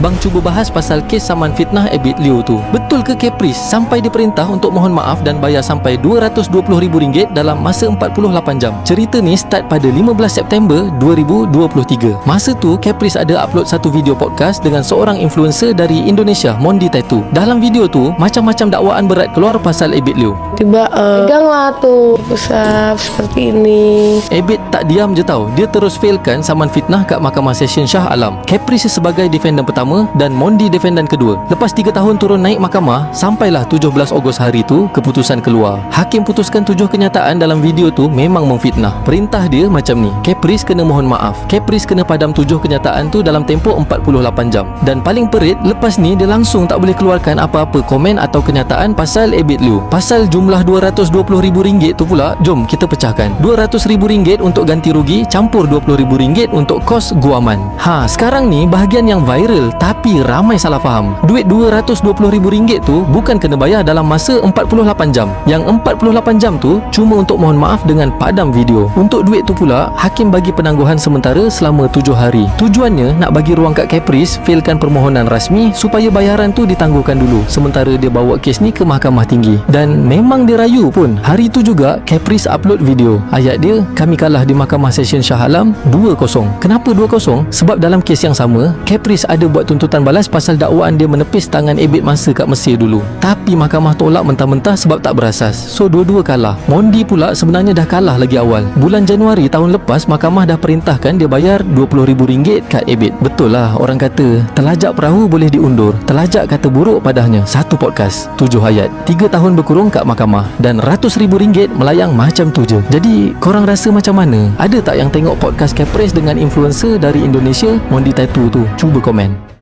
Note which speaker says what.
Speaker 1: bang cuba bahas pasal kes saman fitnah Abid Liu tu. Betul ke Caprice sampai diperintah untuk mohon maaf dan bayar sampai RM220,000 dalam masa 48 jam? Cerita ni start pada 15 September 2023. Masa tu Caprice ada upload satu video podcast dengan seorang influencer dari Indonesia, Mondi Tattoo. Dalam video tu macam-macam dakwaan berat keluar pasal Abid Liu.
Speaker 2: Tiba peganglah tuh pusat seperti ini.
Speaker 1: Abid tak diam je tau. Dia terus failkan saman fitnah kat Mahkamah Session Shah Alam. Caprice sebagai defendant pertama dan Mondi defendant kedua. Lepas 3 tahun turun naik mahkamah, sampailah 17 Ogos hari tu keputusan keluar. Hakim putuskan 7 kenyataan dalam video tu memang memfitnah. Perintah dia macam ni: Caprice kena mohon maaf, Caprice kena padam 7 kenyataan tu dalam tempoh 48 jam. Dan paling perit, lepas ni dia langsung tak boleh keluarkan apa-apa komen atau kenyataan pasal Abid Liu. Pasal jumlah RM220,000 tu pula, jom kita pecahkan. RM200,000 untuk ganti rugi campur RM20,000 untuk kos guaman. Sekarang ni bahagian yang viral tapi ramai salah faham. Duit RM220,000 tu bukan kena bayar dalam masa 48 jam. Yang 48 jam tu cuma untuk mohon maaf dengan padam video. Untuk duit tu pula, hakim bagi penangguhan sementara selama 7 hari. Tujuannya nak bagi ruang kat Caprice failkan permohonan rasmi supaya bayaran tu ditangguhkan dulu sementara dia bawa kes ni ke Mahkamah Tinggi. Dan memang dia rayu pun. Hari tu juga Caprice upload video. Ayat dia, kami kalah di Mahkamah Session Shah Alam 2-0. Kenapa 2-0? Sebab dalam kes yang sama, Caprice ada buat tuntutan balas pasal dakwaan dia menepis tangan Abid masa kat Mesir dulu. Tapi mahkamah tolak mentah-mentah sebab tak berasas. So dua-dua kalah. Mondi pula sebenarnya dah kalah lagi awal. Bulan Januari tahun lepas, mahkamah dah perintahkan dia bayar RM20,000 kat Abid. Betul lah orang kata, telajak perahu boleh diundur, telajak kata buruk padahnya. Satu podcast, 7 ayat, 3 tahun berkurung kat mahkamah dan RM100,000 melayang macam tu je. Jadi korang rasa macam mana? Ada tak yang tengok podcast Caprice dengan influencer dari Indonesia, Mondi Tattoo tu? Cuba komen.